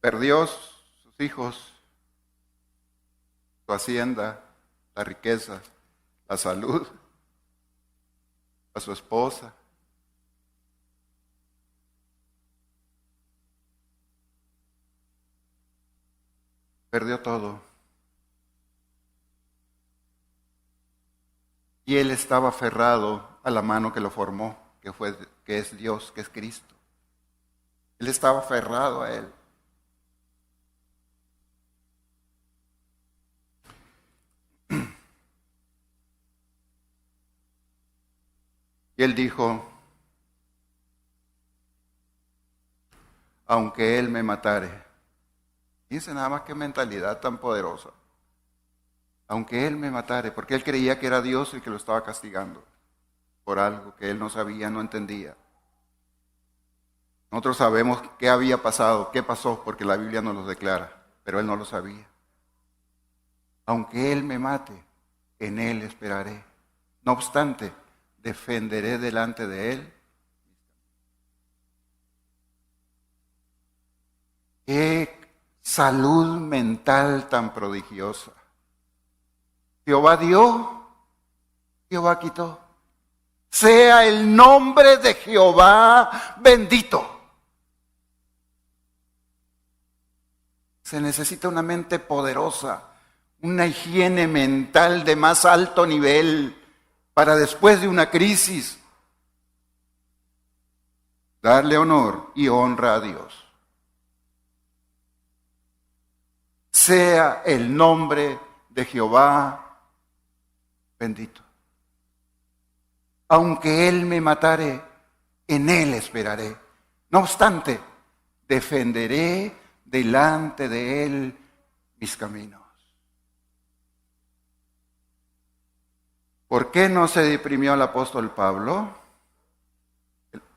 Perdió sus hijos, su hacienda, la riqueza, la salud, a su esposa. Perdió todo. Y él estaba aferrado a la mano que lo formó, que es Dios, que es Cristo. Él estaba aferrado a él. Y él dijo, aunque él me matare. Dice nada más qué mentalidad tan poderosa. Aunque él me matare, porque él creía que era Dios el que lo estaba castigando por algo que él no sabía, no entendía. Nosotros sabemos qué había pasado, qué pasó, porque la Biblia nos lo declara, pero él no lo sabía. Aunque él me mate, en él esperaré. No obstante, defenderé delante de él. Qué salud mental tan prodigiosa. Jehová dio, Jehová quitó. Sea el nombre de Jehová bendito. Se necesita una mente poderosa, una higiene mental de más alto nivel para después de una crisis darle honor y honra a Dios. Sea el nombre de Jehová bendito. Aunque él me matare, en él esperaré. No obstante, defenderé delante de él mis caminos. ¿Por qué no se deprimió el apóstol Pablo?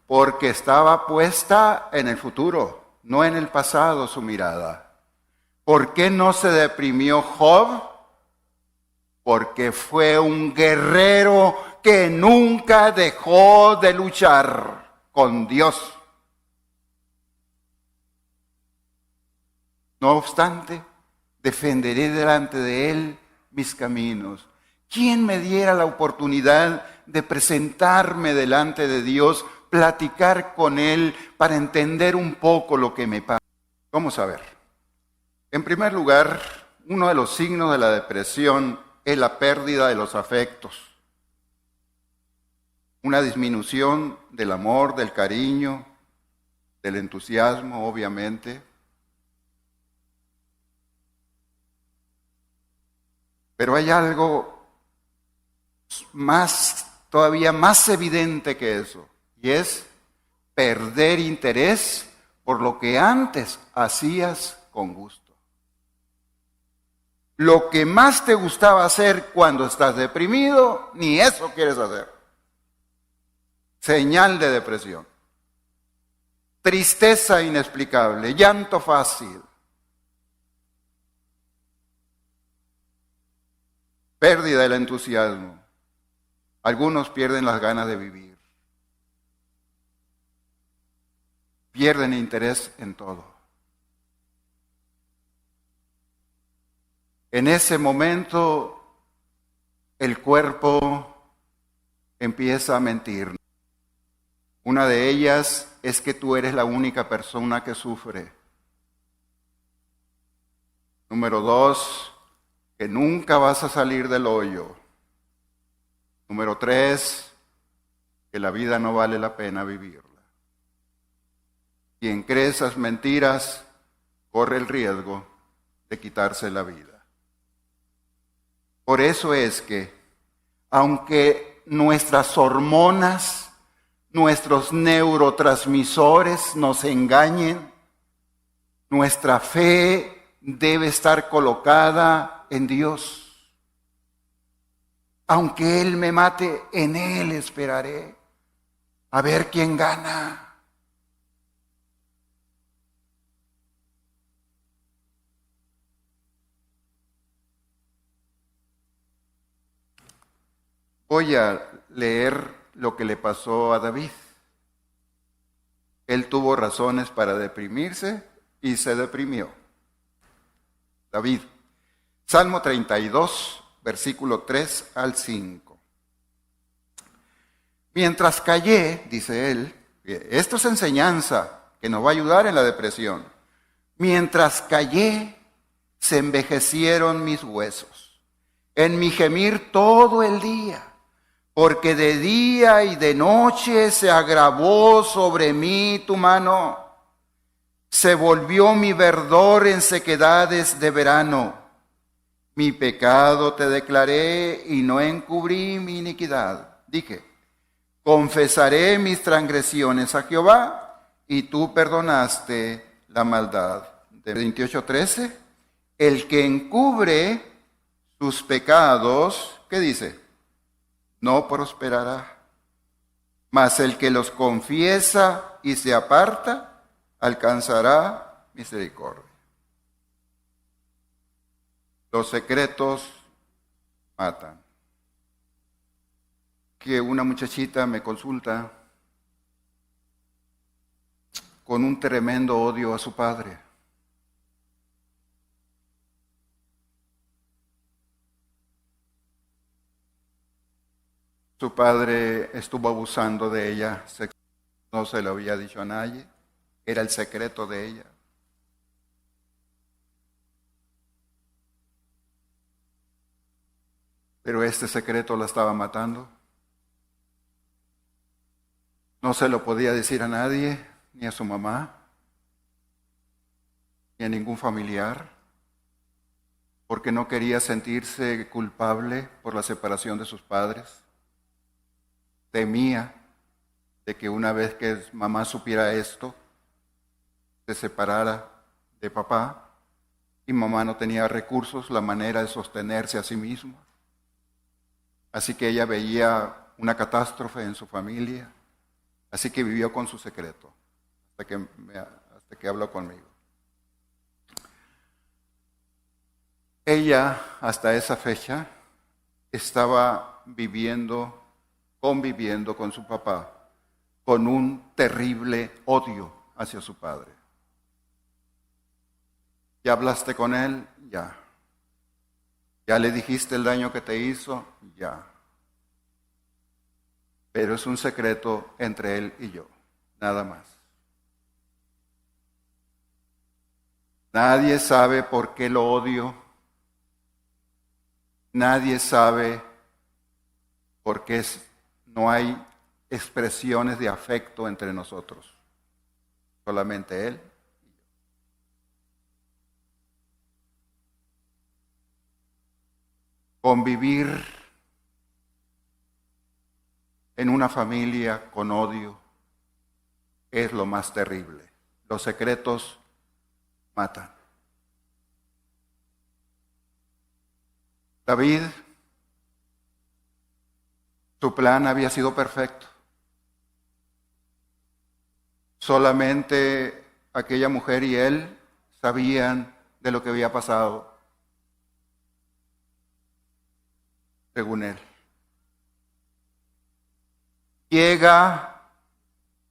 Porque estaba puesta en el futuro, no en el pasado su mirada. ¿Por qué no se deprimió Job? Porque fue un guerrero que nunca dejó de luchar con Dios. No obstante, defenderé delante de él mis caminos. ¿Quién me diera la oportunidad de presentarme delante de Dios, platicar con él para entender un poco lo que me pasa? Vamos a ver. En primer lugar, uno de los signos de la depresión es la pérdida de los afectos. Una disminución del amor, del cariño, del entusiasmo, obviamente. Pero hay algo todavía más evidente que eso, y es perder interés por lo que antes hacías con gusto. Lo que más te gustaba hacer cuando estás deprimido, ni eso quieres hacer. Señal de depresión. Tristeza inexplicable, llanto fácil. Pérdida del entusiasmo. Algunos pierden las ganas de vivir. Pierden interés en todo. En ese momento, el cuerpo empieza a mentir. Una de ellas es que tú eres la única persona que sufre. Número 2, que nunca vas a salir del hoyo. Número 3, que la vida no vale la pena vivirla. Quien cree esas mentiras corre el riesgo de quitarse la vida. Por eso es que, aunque nuestras hormonas, nuestros neurotransmisores nos engañen, nuestra fe debe estar colocada en Dios. Aunque Él me mate, en Él esperaré. A ver quién gana. Voy a leer lo que le pasó a David. Él tuvo razones para deprimirse y se deprimió. David, Salmo 32, versículo 3 al 5. Mientras callé, dice él, esto es enseñanza que nos va a ayudar en la depresión. Mientras callé, se envejecieron mis huesos, en mi gemir todo el día, porque de día y de noche se agravó sobre mí tu mano. Se volvió mi verdor en sequedades de verano. Mi pecado te declaré y no encubrí mi iniquidad. Dije, confesaré mis transgresiones a Jehová y tú perdonaste la maldad. De 28:13, el que encubre sus pecados, ¿qué dice? No prosperará. Mas el que los confiesa y se aparta, alcanzará misericordia. Los secretos matan. Que una muchachita me consulta con un tremendo odio a su padre. Su padre estuvo abusando de ella, no se lo había dicho a nadie, era el secreto de ella. Pero este secreto la estaba matando. No se lo podía decir a nadie, ni a su mamá, ni a ningún familiar, porque no quería sentirse culpable por la separación de sus padres. Temía de que una vez que mamá supiera esto, se separara de papá y mamá no tenía recursos, la manera de sostenerse a sí misma. Así que ella veía una catástrofe en su familia, así que vivió con su secreto hasta que habló conmigo. Ella, hasta esa fecha, estaba conviviendo con su papá, con un terrible odio hacia su padre. ¿Ya hablaste con él? Ya. ¿Ya le dijiste el daño que te hizo? Ya. Pero es un secreto entre él y yo, nada más. Nadie sabe por qué lo odio. Nadie sabe por qué no hay expresiones de afecto entre nosotros. Solamente él y yo. Convivir en una familia con odio es lo más terrible. Los secretos matan. David, su plan había sido perfecto. Solamente aquella mujer y él sabían de lo que había pasado, según él. Llega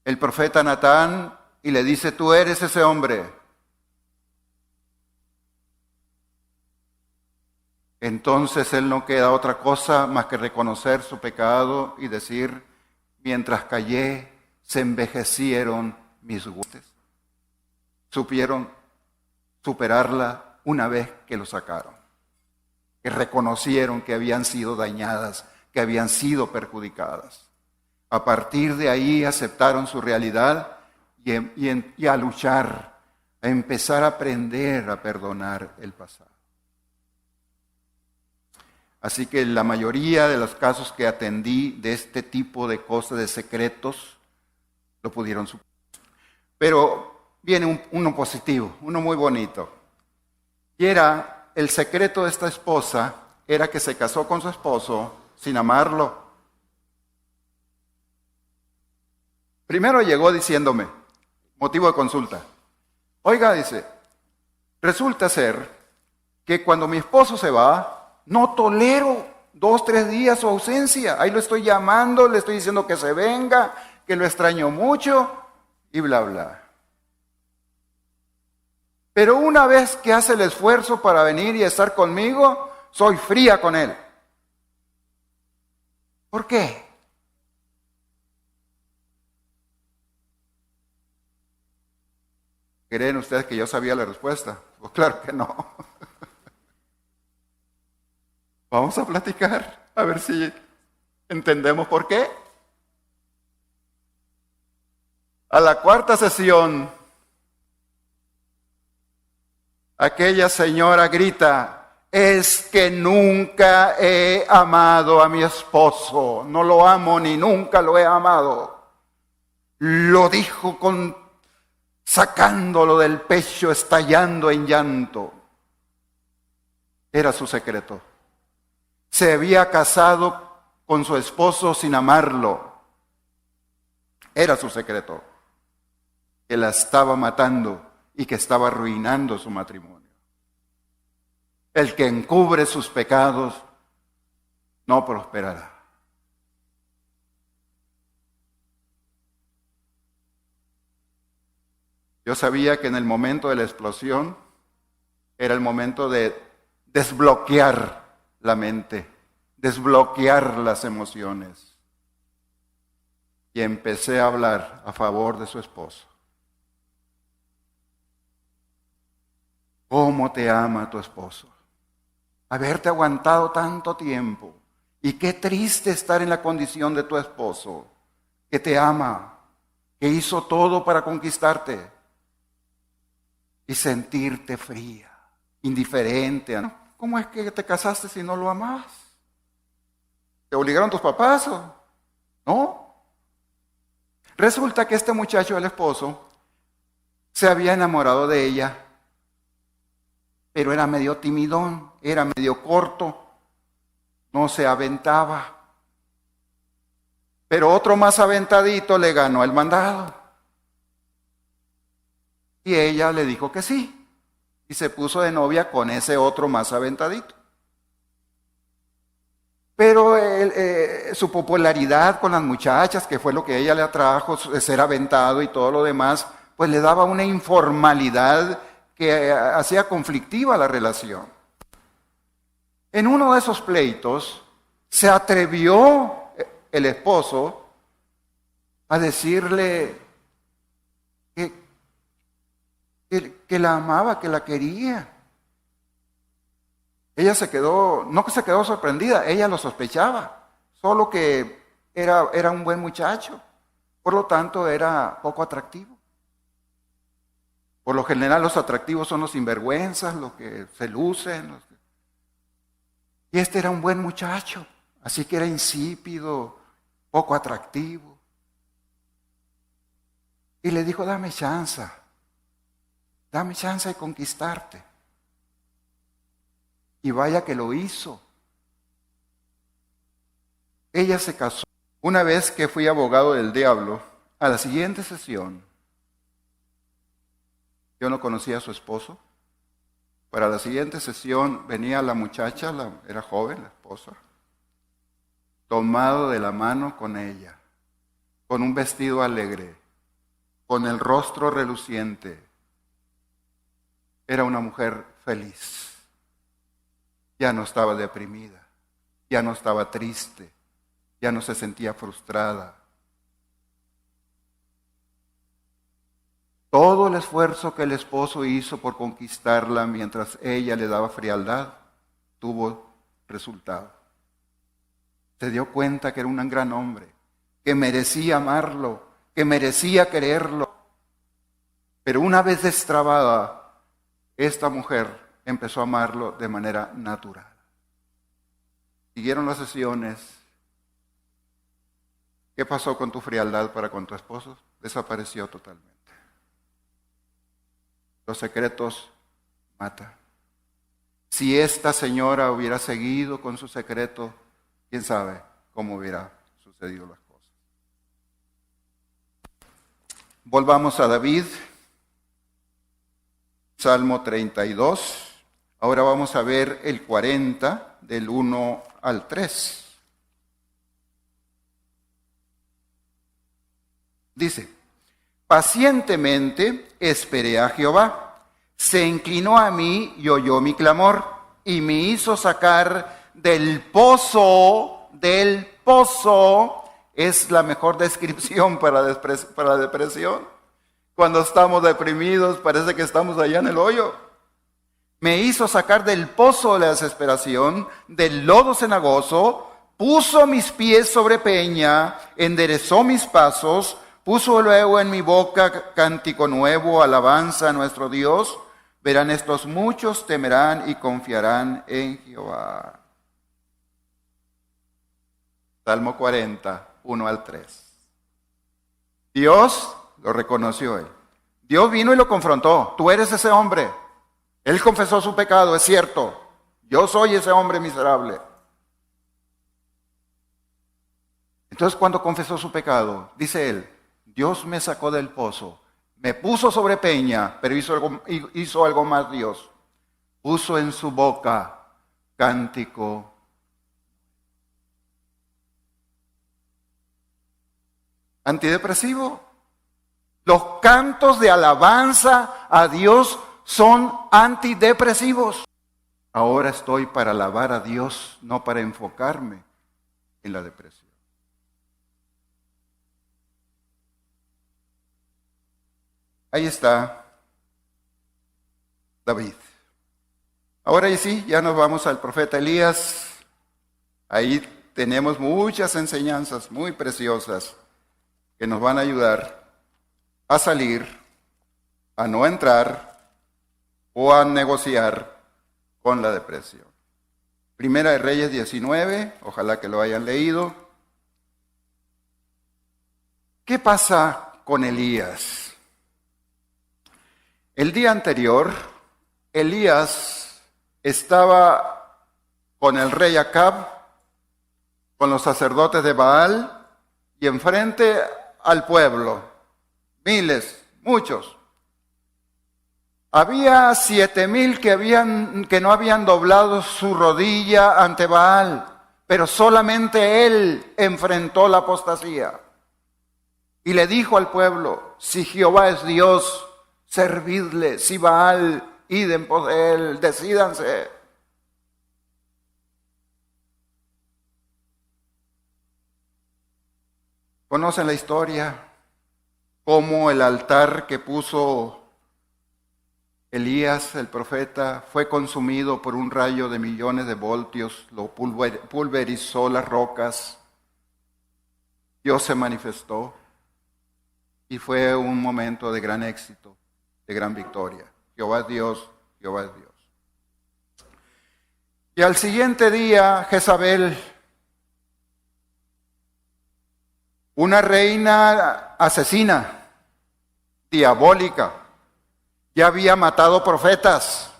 el profeta Natán y le dice, tú eres ese hombre. Entonces él no queda otra cosa más que reconocer su pecado y decir, mientras callé, se envejecieron mis huesos. Supieron superarla una vez que lo sacaron, que reconocieron que habían sido dañadas, que habían sido perjudicadas. A partir de ahí aceptaron su realidad y a luchar, a empezar a aprender a perdonar el pasado. Así que la mayoría de los casos que atendí de este tipo de cosas, de secretos, lo pudieron superar. Pero viene uno positivo, uno muy bonito. Y era, el secreto de esta esposa, era que se casó con su esposo sin amarlo. Primero llegó diciéndome, motivo de consulta. Oiga, dice, resulta ser que cuando mi esposo se va, no tolero 2, 3 días su ausencia. Ahí lo estoy llamando, le estoy diciendo que se venga, que lo extraño mucho y bla, bla. Pero una vez que hace el esfuerzo para venir y estar conmigo, soy fría con él. ¿Por qué? ¿Creen ustedes que yo sabía la respuesta? Pues claro que no. Vamos a platicar, a ver si entendemos por qué. A la cuarta sesión, aquella señora grita: es que nunca he amado a mi esposo, no lo amo ni nunca lo he amado. Lo dijo sacándolo del pecho, estallando en llanto. Era su secreto. Se había casado con su esposo sin amarlo. Era su secreto, que la estaba matando y que estaba arruinando su matrimonio. El que encubre sus pecados no prosperará. Yo sabía que en el momento de la explosión era el momento de desbloquear la mente, desbloquear las emociones. Y empecé a hablar a favor de su esposo. ¿Cómo te ama tu esposo? Haberte aguantado tanto tiempo. Y qué triste estar en la condición de tu esposo, que te ama, que hizo todo para conquistarte. Y sentirte fría, indiferente. ¿Cómo es que te casaste si no lo amabas? ¿Te obligaron tus papás o no? Resulta que este muchacho, el esposo, se había enamorado de ella, pero era medio timidón, era medio corto, no se aventaba. Pero otro más aventadito le ganó el mandado. Y ella le dijo que sí, y se puso de novia con ese otro más aventadito. Pero su popularidad con las muchachas, que fue lo que ella le atrajo, de ser aventado y todo lo demás, pues le daba una informalidad que hacía conflictiva la relación. En uno de esos pleitos, se atrevió el esposo a decirle que la amaba, que la quería. Ella no que se quedó sorprendida, ella lo sospechaba, solo que era un buen muchacho, por lo tanto era poco atractivo. Por lo general los atractivos son los sinvergüenzas, los que se lucen. Y este era un buen muchacho, así que era insípido, poco atractivo. Y le dijo: dame chance de conquistarte. Y vaya que lo hizo. Ella se casó. Una vez que fui abogado del diablo, a la siguiente sesión, yo no conocía a su esposo. Para la siguiente sesión venía la muchacha, era joven, la esposa, tomado de la mano con ella, con un vestido alegre, con el rostro reluciente. Era una mujer feliz. Ya no estaba deprimida, ya no estaba triste, ya no se sentía frustrada. Todo el esfuerzo que el esposo hizo por conquistarla mientras ella le daba frialdad, tuvo resultado. Se dio cuenta que era un gran hombre, que merecía amarlo, que merecía quererlo. Pero una vez destrabada, esta mujer empezó a amarlo de manera natural. Siguieron las sesiones. ¿Qué pasó con tu frialdad para con tu esposo? Desapareció totalmente. Los secretos matan. Si esta señora hubiera seguido con su secreto, quién sabe cómo hubiera sucedido las cosas. Volvamos a David, Salmo 32. Ahora vamos a ver el 40, del 1 al 3. Dice: pacientemente esperé a Jehová, se inclinó a mí y oyó mi clamor y me hizo sacar del pozo, es la mejor descripción para la depresión. Cuando estamos deprimidos parece que estamos allá en el hoyo. Me hizo sacar del pozo de la desesperación, del lodo cenagoso, puso mis pies sobre peña, enderezó mis pasos, puso luego en mi boca cántico nuevo, alabanza a nuestro Dios. Verán estos muchos, temerán y confiarán en Jehová. Salmo 40, 1 al 3. Dios lo reconoció él. Dios vino y lo confrontó. Tú eres ese hombre. Él confesó su pecado, es cierto. Yo soy ese hombre miserable. Entonces, cuando confesó su pecado, dice él, Dios me sacó del pozo, me puso sobre peña, pero hizo algo más Dios. Puso en su boca cántico. Antidepresivo. Los cantos de alabanza a Dios son antidepresivos. Ahora estoy para alabar a Dios, no para enfocarme en la depresión. Ahí está David. Ahora sí, ya nos vamos al profeta Elías. Ahí tenemos muchas enseñanzas muy preciosas que nos van a ayudar a salir, a no entrar o a negociar con la depresión. Primera de Reyes 19, ojalá que lo hayan leído. ¿Qué pasa con Elías? El día anterior, Elías estaba con el rey Acab, con los sacerdotes de Baal y enfrente al pueblo. Miles, muchos. Había 7,000 que no habían doblado su rodilla ante Baal, pero solamente él enfrentó la apostasía. Y le dijo al pueblo, si Jehová es Dios, servidle, si Baal, id en pos de él, decídanse. ¿Conocen la historia? Cómo el altar que puso Elías, el profeta, fue consumido por un rayo de millones de voltios, lo pulverizó las rocas. Dios se manifestó y fue un momento de gran éxito, de gran victoria. Jehová es Dios, Jehová es Dios. Y al siguiente día, Jezabel, una reina asesina, diabólica, ya había matado profetas.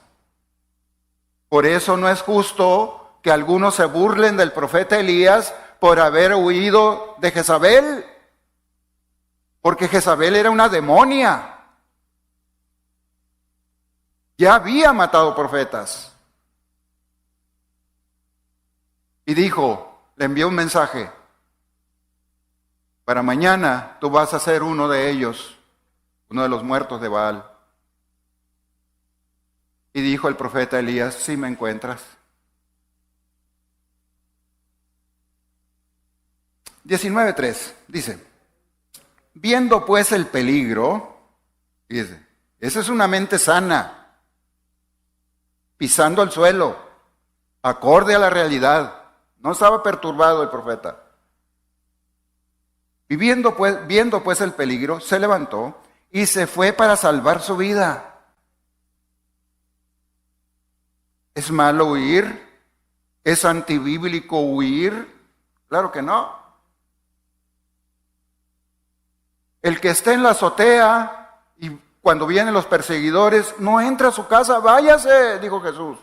Por eso no es justo que algunos se burlen del profeta Elías por haber huido de Jezabel, porque Jezabel era una demonia. Ya había matado profetas. Y dijo, le envió un mensaje, para mañana tú vas a ser uno de ellos, uno de los muertos de Baal. Y dijo el profeta Elías, sí me encuentras. 19:3 dice, viendo pues el peligro, fíjese, esa es una mente sana, pisando el suelo, acorde a la realidad. No estaba perturbado el profeta. Y viendo pues el peligro, se levantó y se fue para salvar su vida. ¿Es malo huir? ¿Es antibíblico huir? Claro que no. El que esté en la azotea y cuando vienen los perseguidores, no entra a su casa, váyase, dijo Jesús.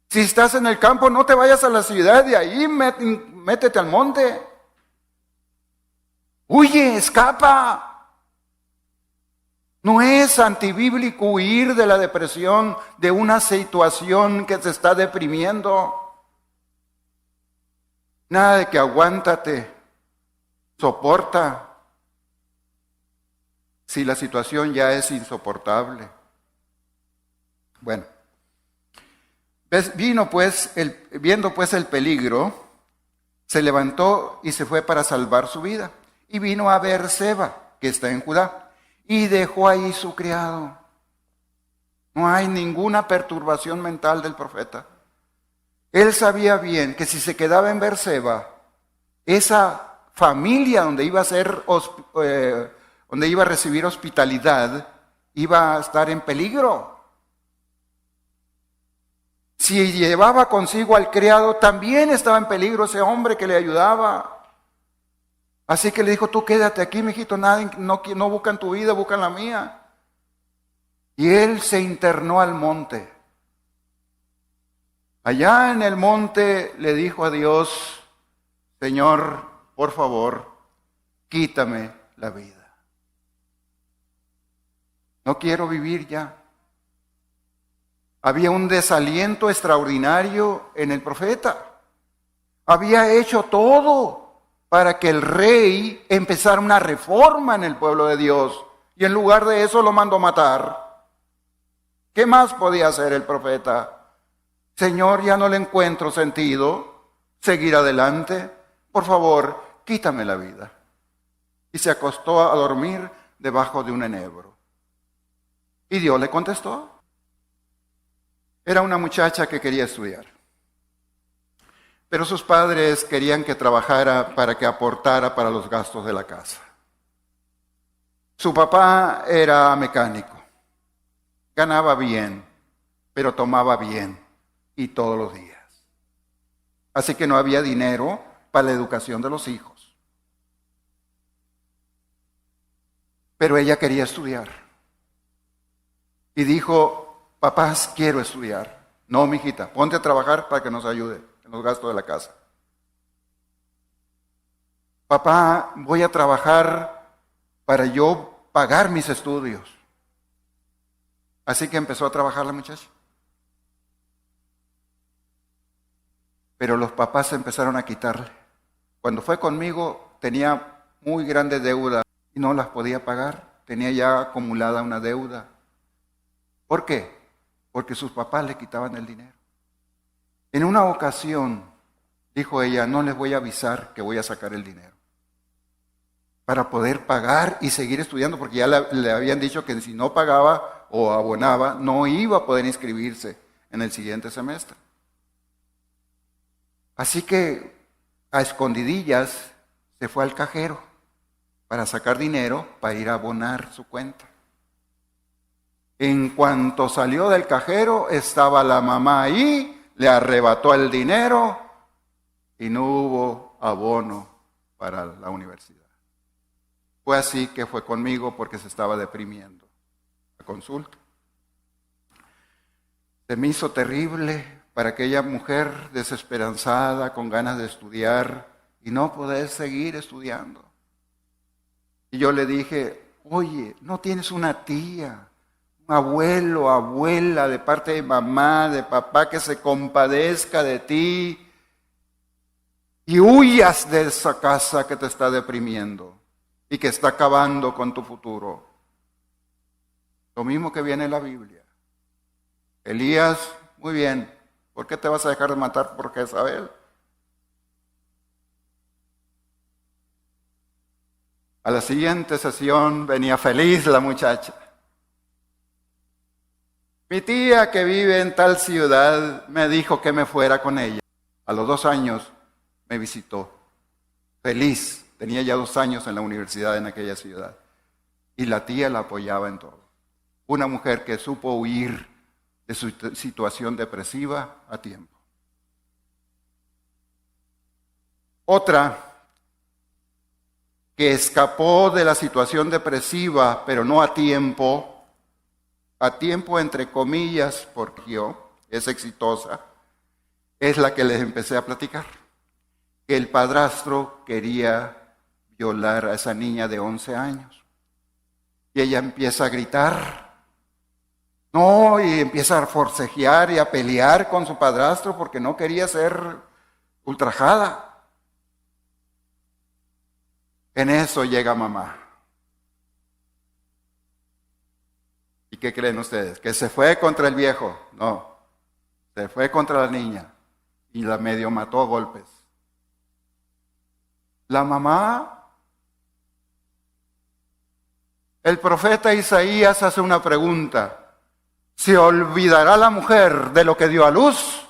Si estás en el campo, no te vayas a la ciudad, de ahí métete al monte. Huye, escapa. No es antibíblico huir de la depresión, de una situación que te está deprimiendo. Nada de que aguántate, soporta, si la situación ya es insoportable. Bueno, viendo pues el peligro, se levantó y se fue para salvar su vida. Y vino a Beerseba, que está en Judá, y dejó ahí su criado. No hay ninguna perturbación mental del profeta. Él sabía bien que si se quedaba en Beerseba, esa familia donde iba a recibir hospitalidad, iba a estar en peligro. Si llevaba consigo al criado, también estaba en peligro ese hombre que le ayudaba. Así que le dijo, tú quédate aquí, mijito, no buscan tu vida, buscan la mía. Y él se internó al monte. Allá en el monte le dijo a Dios, Señor, por favor, quítame la vida. No quiero vivir ya. Había un desaliento extraordinario en el profeta. Había hecho todo para que el rey empezara una reforma en el pueblo de Dios. Y en lugar de eso lo mandó matar. ¿Qué más podía hacer el profeta? Señor, ya no le encuentro sentido seguir adelante. Por favor, quítame la vida. Y se acostó a dormir debajo de un enebro. Y Dios le contestó. Era una muchacha que quería estudiar. Pero sus padres querían que trabajara para que aportara para los gastos de la casa. Su papá era mecánico. Ganaba bien, pero tomaba bien y todos los días. Así que no había dinero para la educación de los hijos. Pero ella quería estudiar. Y dijo, papás, quiero estudiar. No, mijita, ponte a trabajar para que nos ayude en los gastos de la casa. Papá, voy a trabajar para yo pagar mis estudios. Así que empezó a trabajar la muchacha. Pero los papás empezaron a quitarle. Cuando fue conmigo tenía muy grande deuda y no las podía pagar. Tenía ya acumulada una deuda. ¿Por qué? Porque sus papás le quitaban el dinero. En una ocasión, dijo ella, no les voy a avisar que voy a sacar el dinero para poder pagar y seguir estudiando, porque ya le habían dicho que si no pagaba o abonaba, no iba a poder inscribirse en el siguiente semestre. Así que a escondidillas se fue al cajero para sacar dinero para ir a abonar su cuenta. En cuanto salió del cajero, estaba la mamá ahí, le arrebató el dinero y no hubo abono para la universidad. Fue así que fue conmigo porque se estaba deprimiendo. La consulta. Se me hizo terrible para aquella mujer desesperanzada, con ganas de estudiar y no poder seguir estudiando. Y yo le dije, oye, ¿no tienes una tía, un abuelo, abuela de parte de mamá, de papá que se compadezca de ti y huyas de esa casa que te está deprimiendo y que está acabando con tu futuro? Lo mismo que viene en la Biblia. Elías, muy bien, ¿por qué te vas a dejar de matar por Jezabel? A la siguiente sesión venía feliz la muchacha. Mi tía que vive en tal ciudad me dijo que me fuera con ella. A los 2 años me visitó. Feliz, tenía ya 2 años en la universidad en aquella ciudad. Y la tía la apoyaba en todo. Una mujer que supo huir de su situación depresiva a tiempo. Otra que escapó de la situación depresiva, pero no a tiempo entre comillas, porque yo es exitosa, es la que les empecé a platicar. Que el padrastro quería violar a esa niña de 11 años. Y ella empieza a gritar. No, y empieza a forcejear y a pelear con su padrastro porque no quería ser ultrajada. En eso llega mamá. ¿Y qué creen ustedes? ¿Que se fue contra el viejo? No, se fue contra la niña y la medio mató a golpes. La mamá, el profeta Isaías hace una pregunta: ¿se olvidará la mujer de lo que dio a luz?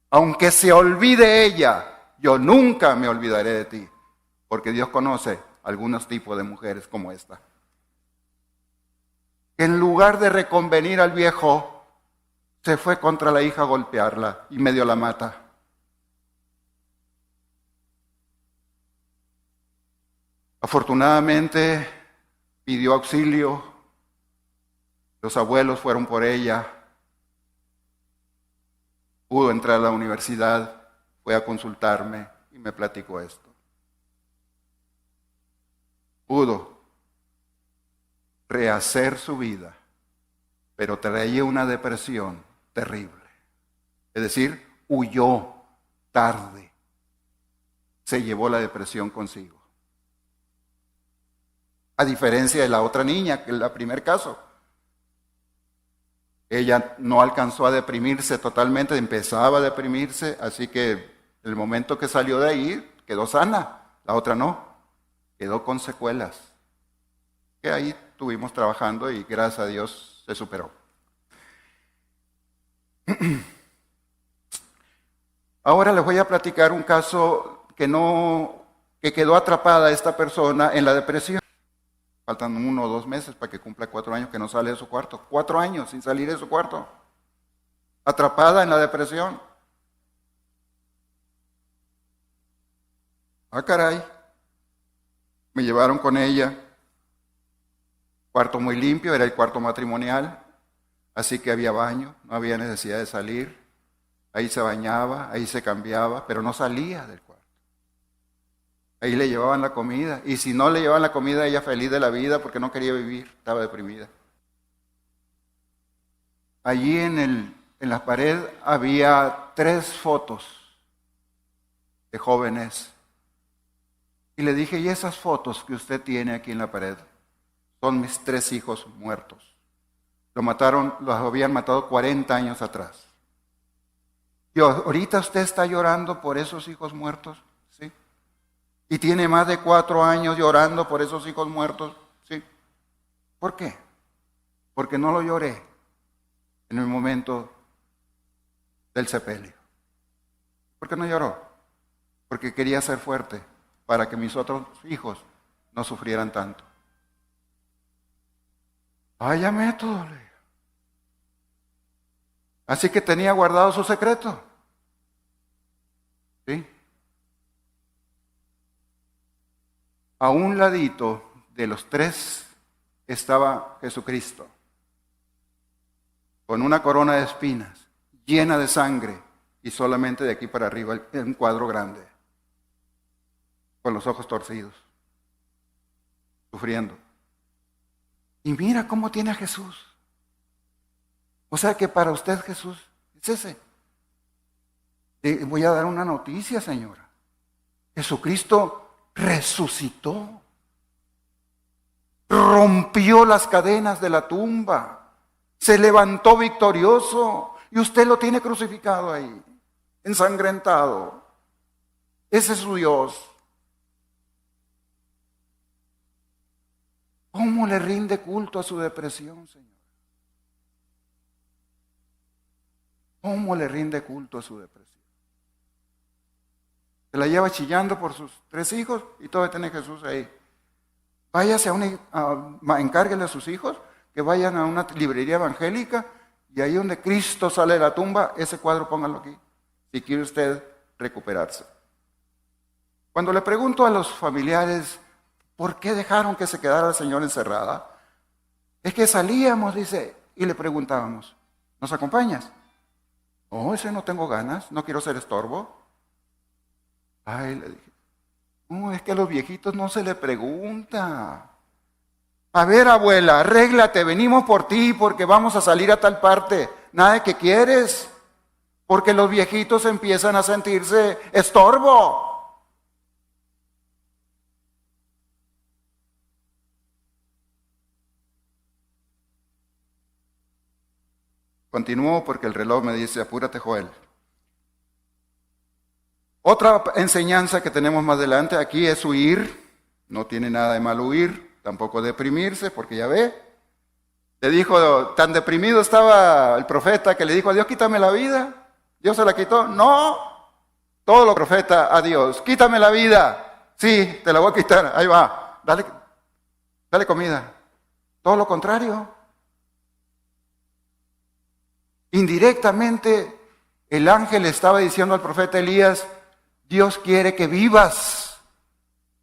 Aunque se olvide ella, yo nunca me olvidaré de ti, porque Dios conoce algunos tipos de mujeres como esta. En lugar de reconvenir al viejo, se fue contra la hija a golpearla y medio la mata. Afortunadamente pidió auxilio, los abuelos fueron por ella, pudo entrar a la universidad, fue a consultarme y me platicó esto. Pudo rehacer su vida, pero traía una depresión terrible. Es decir, huyó tarde, se llevó la depresión consigo. A diferencia de la otra niña, que es el primer caso. Ella no alcanzó a deprimirse totalmente, empezaba a deprimirse, así que el momento que salió de ahí quedó sana. La otra no, quedó con secuelas, que ahí estuvimos trabajando y gracias a Dios se superó. Ahora les voy a platicar un caso que quedó atrapada esta persona en la depresión. Faltan 1 o 2 meses para que cumpla 4 años que no sale de su cuarto. 4 años sin salir de su cuarto. Atrapada en la depresión. Ah, caray. Me llevaron con ella. Cuarto muy limpio, era el cuarto matrimonial. Así que había baño, no había necesidad de salir. Ahí se bañaba, ahí se cambiaba, pero no salía del cuarto. Ahí le llevaban la comida. Y si no le llevaban la comida, ella feliz de la vida porque no quería vivir, estaba deprimida. Allí en la pared había 3 fotos de jóvenes. Y le dije, ¿y esas fotos que usted tiene aquí en la pared? Son mis 3 hijos muertos. Los habían matado 40 años atrás. Y ahorita usted está llorando por esos hijos muertos, ¿sí? Y tiene más de 4 años llorando por esos hijos muertos, ¿sí? ¿Por qué? Porque no lo lloré en el momento del sepelio. ¿Por qué no lloró? Porque quería ser fuerte para que mis otros hijos no sufrieran tanto. Vaya método. Así que tenía guardado su secreto. ¿Sí? A un ladito de los 3 estaba Jesucristo, con una corona de espinas, llena de sangre, y solamente de aquí para arriba un cuadro grande, con los ojos torcidos, sufriendo. Y mira cómo tiene a Jesús. O sea que para usted Jesús es ese. Voy a dar una noticia, señora. Jesucristo resucitó. Rompió las cadenas de la tumba. Se levantó victorioso. Y usted lo tiene crucificado ahí, ensangrentado. Ese es su Dios. ¿Cómo le rinde culto a su depresión, Señor? ¿Cómo le rinde culto a su depresión? Se la lleva chillando por sus 3 hijos y todavía tiene Jesús ahí. Váyase encárguele a sus hijos que vayan a una librería evangélica y ahí donde Cristo sale de la tumba, ese cuadro pónganlo aquí, si quiere usted recuperarse. Cuando le pregunto a los familiares, ¿por qué dejaron que se quedara la señora encerrada? Es que salíamos, dice, y le preguntábamos, ¿nos acompañas? Oh, ese no tengo ganas, no quiero ser estorbo. Ay, le dije, no, es que a los viejitos no se le pregunta. A ver, abuela, arréglate, venimos por ti porque vamos a salir a tal parte. Nada de que quieres, porque los viejitos empiezan a sentirse estorbo. Continúo porque el reloj me dice, apúrate, Joel. Otra enseñanza que tenemos más adelante aquí es huir. No tiene nada de mal huir, tampoco deprimirse, porque ya ve. Le dijo, tan deprimido estaba el profeta que le dijo a Dios, quítame la vida. Dios se la quitó. No, todo lo profeta a Dios, quítame la vida. Sí, te la voy a quitar, ahí va, dale comida. Todo lo contrario. Indirectamente, el ángel estaba diciendo al profeta Elías, Dios quiere que vivas,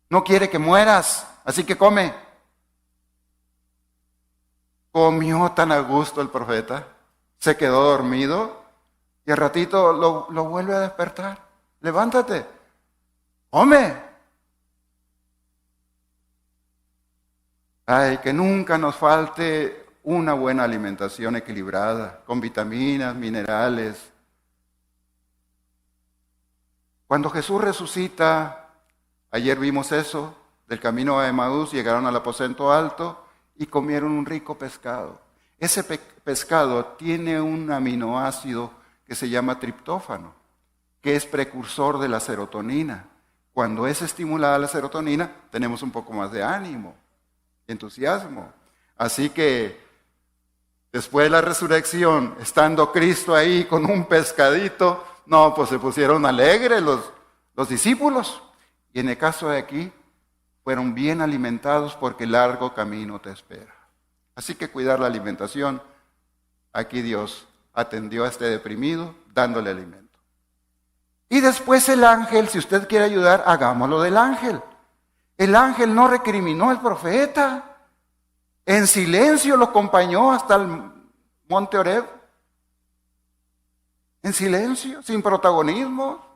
no quiere que mueras, así que come. Comió tan a gusto el profeta, se quedó dormido y al ratito lo vuelve a despertar. Levántate, come. Ay, que nunca nos falte una buena alimentación equilibrada, con vitaminas, minerales. Cuando Jesús resucita, ayer vimos eso, del camino a Emaús, llegaron al aposento alto y comieron un rico pescado. Ese pescado tiene un aminoácido que se llama triptófano, que es precursor de la serotonina. Cuando es estimulada la serotonina, tenemos un poco más de ánimo, entusiasmo. Así que después de la resurrección, estando Cristo ahí con un pescadito, no, pues se pusieron alegres los discípulos. Y en el caso de aquí, fueron bien alimentados porque el largo camino te espera. Así que cuidar la alimentación. Aquí Dios atendió a este deprimido dándole alimento. Y después el ángel, si usted quiere ayudar, hagámoslo del ángel. El ángel no recriminó al profeta. En silencio lo acompañó hasta el monte Oreb. En silencio, sin protagonismo.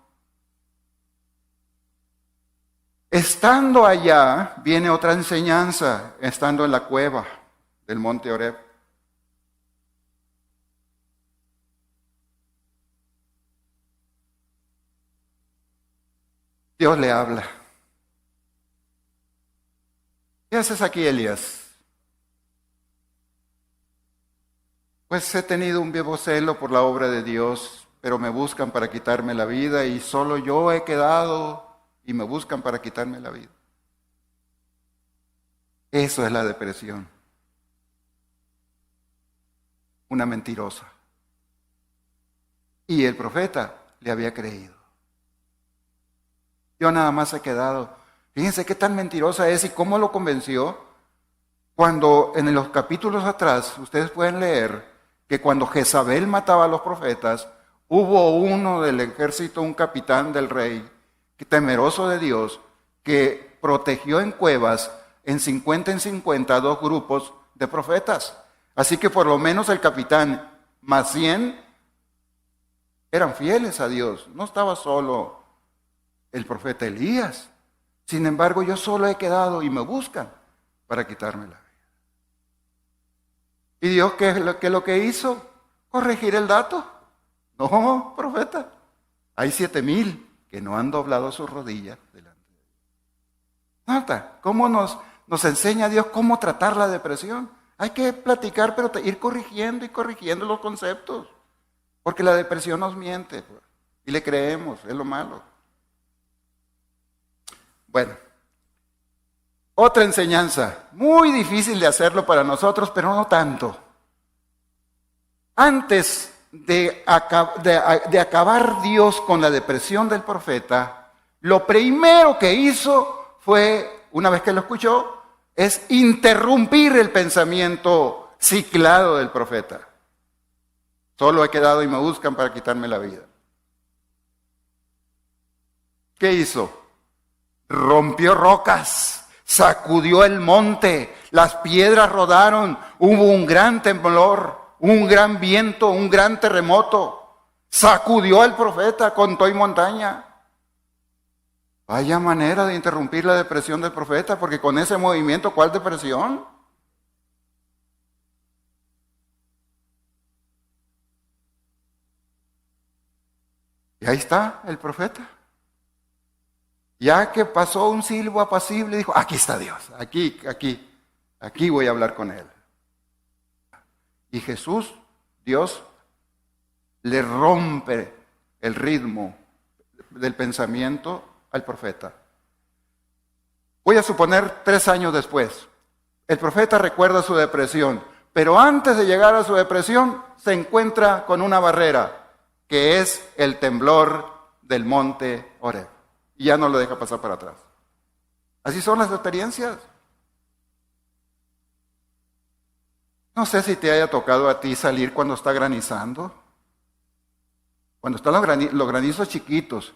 Estando allá, viene otra enseñanza, estando en la cueva del monte Oreb. Dios le habla. ¿Qué haces aquí, Elías? Pues he tenido un vivo celo por la obra de Dios, pero me buscan para quitarme la vida y solo yo he quedado y me buscan para quitarme la vida. Eso es la depresión. Una mentirosa. Y el profeta le había creído. Yo nada más he quedado. Fíjense qué tan mentirosa es y cómo lo convenció. Cuando en los capítulos atrás, ustedes pueden leer que cuando Jezabel mataba a los profetas, hubo uno del ejército, un capitán del rey, que temeroso de Dios, que protegió en cuevas en 50 a 2 grupos de profetas. Así que por lo menos el capitán más 100 eran fieles a Dios. No estaba solo el profeta Elías. Sin embargo, yo solo he quedado y me buscan para quitarme la vida. ¿Y Dios qué es lo que hizo? ¿Corregir el dato? No, profeta. Hay 7,000 que no han doblado sus rodillas delante de Dios. Nota, ¿cómo nos enseña Dios cómo tratar la depresión? Hay que platicar, pero ir corrigiendo y corrigiendo los conceptos. Porque la depresión nos miente, pues, y le creemos, es lo malo. Bueno, otra enseñanza, muy difícil de hacerlo para nosotros, pero no tanto. Antes de acabar Dios con la depresión del profeta, lo primero que hizo fue, una vez que lo escuchó, es interrumpir el pensamiento ciclado del profeta. Solo he quedado y me buscan para quitarme la vida. ¿Qué hizo? Rompió rocas, sacudió el monte, las piedras rodaron, hubo un gran temblor, un gran viento, un gran terremoto. Sacudió al profeta con todo y montaña. Vaya manera de interrumpir la depresión del profeta, porque con ese movimiento, ¿cuál depresión? Y ahí está el profeta. Ya que pasó un silbo apacible, dijo, aquí está Dios, aquí voy a hablar con él. Y Jesús, Dios, le rompe el ritmo del pensamiento al profeta. Voy a suponer 3 años después. El profeta recuerda su depresión, pero antes de llegar a su depresión se encuentra con una barrera, que es el temblor del monte Horeb. Y ya no lo deja pasar para atrás. Así son las experiencias. No sé si te haya tocado a ti salir cuando está granizando. Cuando están los granizos chiquitos,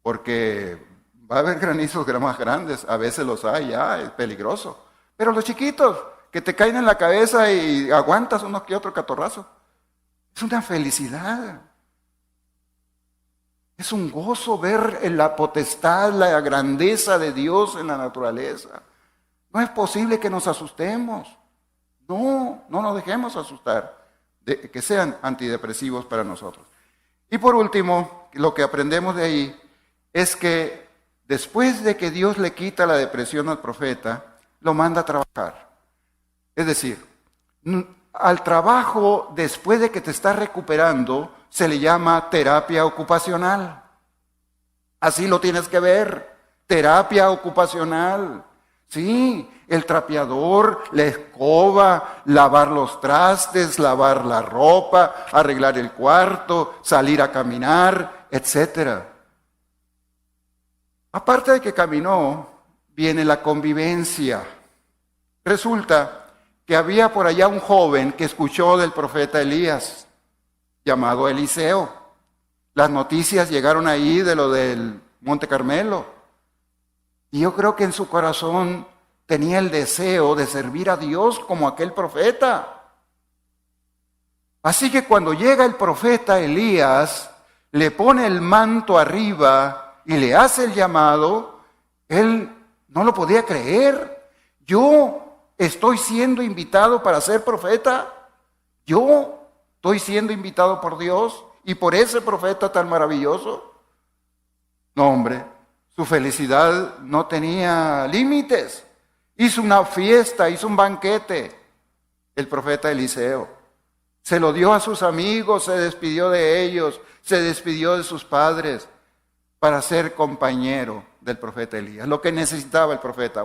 porque va a haber granizos más grandes, a veces los hay, ya es peligroso. Pero los chiquitos, que te caen en la cabeza y aguantas uno que otro catorrazo, es una felicidad. Es un gozo ver en la potestad, la grandeza de Dios en la naturaleza. No es posible que nos asustemos. No nos dejemos asustar, de que sean antidepresivos para nosotros. Y por último, lo que aprendemos de ahí es que después de que Dios le quita la depresión al profeta, lo manda a trabajar. Es decir, al trabajo después de que te estás recuperando se le llama terapia ocupacional. Así lo tienes que ver, terapia ocupacional. Sí, el trapeador, la escoba, lavar los trastes, lavar la ropa, arreglar el cuarto, salir a caminar, etc. Aparte de que caminó, viene la convivencia. Resulta que había por allá un joven que escuchó del profeta Elías, llamado Eliseo. Las noticias llegaron ahí de lo del Monte Carmelo. Y yo creo que en su corazón tenía el deseo de servir a Dios como aquel profeta. Así que cuando llega el profeta Elías, le pone el manto arriba y le hace el llamado, él no lo podía creer. Yo estoy siendo invitado para ser profeta. Yo estoy siendo invitado por Dios y por ese profeta tan maravilloso. No, hombre, su felicidad no tenía límites. Hizo una fiesta, hizo un banquete, el profeta Eliseo. Se lo dio a sus amigos, se despidió de ellos, se despidió de sus padres para ser compañero del profeta Elías, lo que necesitaba el profeta.